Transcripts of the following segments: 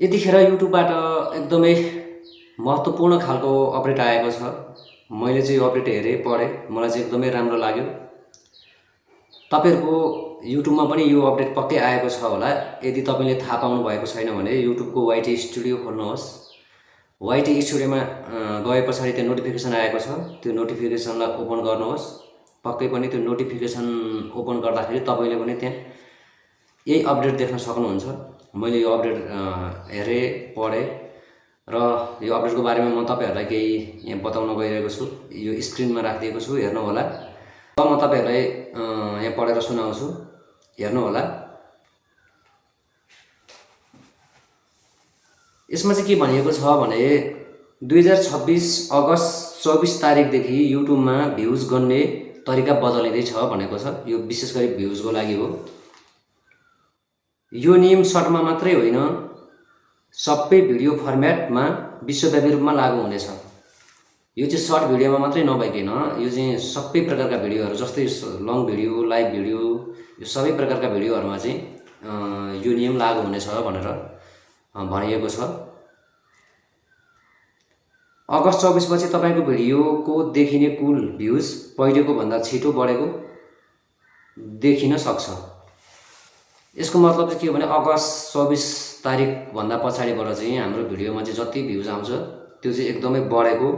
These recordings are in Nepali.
यतिखेर युट्युबबाट एकदमै महत्त्वपूर्ण खालको अपडेट आएको छ। मैले चाहिँ यो अपडेट हेरेँ, पढेँ, मलाई चाहिँ एकदमै राम्रो लाग्यो। तपाईँहरूको युट्युबमा पनि यो अपडेट पक्कै आएको छ होला। यदि तपाईँले थाहा पाउनु भएको छैन भने युट्युबको वाइटी स्टुडियो खोल्नुहोस्। वाइटी स्टुडियोमा गए पछाडि त्यहाँ नोटिफिकेसन आएको छ, त्यो नोटिफिकेसनलाई ओपन गर्नुहोस्। पक्कै पनि त्यो नोटिफिकेसन ओपन गर्दाखेरि तपाईँले पनि त्यहाँ यही अपडेट देख्न सक्नुहुन्छ। मैले यो अपडेट हेरेँ, पढेँ र यो अपडेटको बारेमा म तपाईँहरूलाई केही यहाँ बताउन गइरहेको छु। यो स्क्रिनमा राखिदिएको छु, हेर्नुहोला। अब म तपाईँहरूलाई यहाँ पढेर सुनाउँछु, हेर्नुहोला। यसमा चाहिँ के भनिएको छ भने 2026 अगस्त 24 तारिकदेखि युट्युबमा भ्युज गर्ने तरिका बदलिँदैछ भनेको छ। यो विशेष गरी भ्युजको लागि हो। यो नियम सर्टमा मात्रै होइन, सबै भिडियो फर्मेटमा विश्वव्यापी रूपमा लागू हुनेछ। यो चाहिँ सर्ट भिडियोमा मात्रै नभइकन यो चाहिँ सबै प्रकारका भिडियोहरू, जस्तै लङ भिडियो, लाइभ भिडियो, यो सबै प्रकारका भिडियोहरूमा चाहिँ यो नियम लागू हुनेछ भनेर भनिएको छ। अगस्त 24 पछि तपाईँको भिडियोको देखिने कुल भ्युज पहिलेको भन्दा छिटो बढेको देखिन सक्छ। यसको मतलब चाहिँ के हो भने अगस्त 24 तारिकभन्दा पछाडिबाट चाहिँ हाम्रो भिडियोमा चाहिँ जति भ्युज आउँछ त्यो चाहिँ एकदमै बढेको,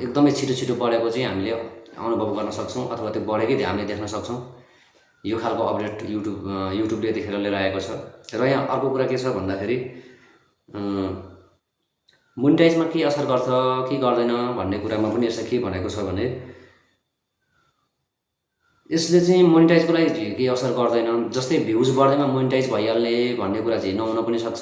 एकदमै छिटो बढेको चाहिँ हामीले अनुभव गर्न सक्छौँ, अथवा त्यो बढेकै हामीले देख्न सक्छौँ। यो खालको अपडेट युट्युबले यतिखेर लिएर आएको छ। र यहाँ अर्को कुरा के छ भन्दाखेरि मोनिटाइजमा के असर गर्छ कि गर्दैन भन्ने कुरामा पनि यसले के भनेको छ भने यसले चाहिँ मोनिटाइजको लागि केही असर गर्दैन। जस्तै भ्युज बढ्दैमा मोनिटाइज भइहाल्ने भन्ने कुरा चाहिँ नहुन पनि सक्छ।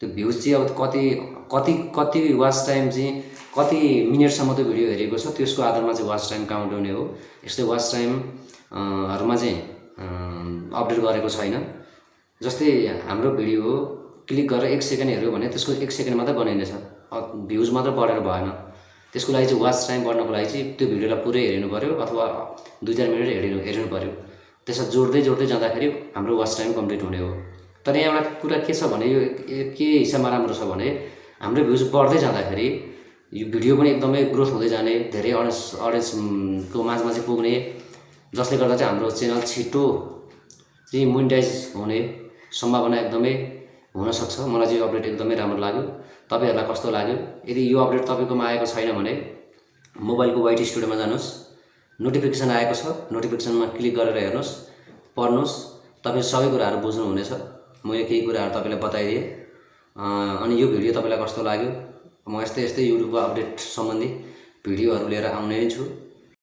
त्यो भ्युज चाहिँ अब कति वाच टाइम चाहिँ कति मिनटसम्म त्यो भिडियो हेरेको छ त्यसको आधारमा चाहिँ वाच टाइम काउन्ट हुने हो। यस्तै वाच टाइमहरूमा चाहिँ अपडेट गरेको छैन। जस्तै हाम्रो भिडियो क्लिक गरेर 1 सेकेन्ड हेऱ्यो भने त्यसको 1 सेकेन्ड मात्रै बनाइनेछ, भ्युज मात्र बढेर भएन। त्यसको लागि चाहिँ वाच टाइम बढ्नको लागि चाहिँ त्यो भिडियोलाई पुरै हेरिनु पऱ्यो, अथवा 2-4 मिनट हेरिनु पऱ्यो। त्यसमा जोड्दै जाँदाखेरि हाम्रो वाच टाइम कम्प्लिट हुने हो। तर यहाँ एउटा कुरा के छ भने यो के हिसाबमा राम्रो छ भने हाम्रो भ्युज बढ्दै जाँदाखेरि यो भिडियो पनि एकदमै ग्रोथ हुँदै जाने, धेरै अडियन्सको माझमा चाहिँ पुग्ने, जसले गर्दा चाहिँ हाम्रो च्यानल छिटो चाहिँ मोनिटाइज हुने सम्भावना एकदमै हुनसक्छ। मलाई चाहिँ यो अपडेट एकदमै राम्रो लाग्यो। तपाईँहरूलाई कस्तो लाग्यो? यदि यो अपडेट तपाईँकोमा आएको छैन भने मोबाइलको वाइटी स्टुडियोमा जानुहोस्, नोटिफिकेसन आएको छ, नोटिफिकेसनमा क्लिक गरेर हेर्नुहोस्, पढ्नुहोस्, तपाईँ सबै कुराहरू बुझ्नुहुनेछ। मैले केही कुराहरू तपाईँलाई बताइदिएँ। अनि यो भिडियो तपाईँलाई कस्तो लाग्यो? म यस्तै युट्युबको अपडेट सम्बन्धी भिडियोहरू लिएर आउने नै छु।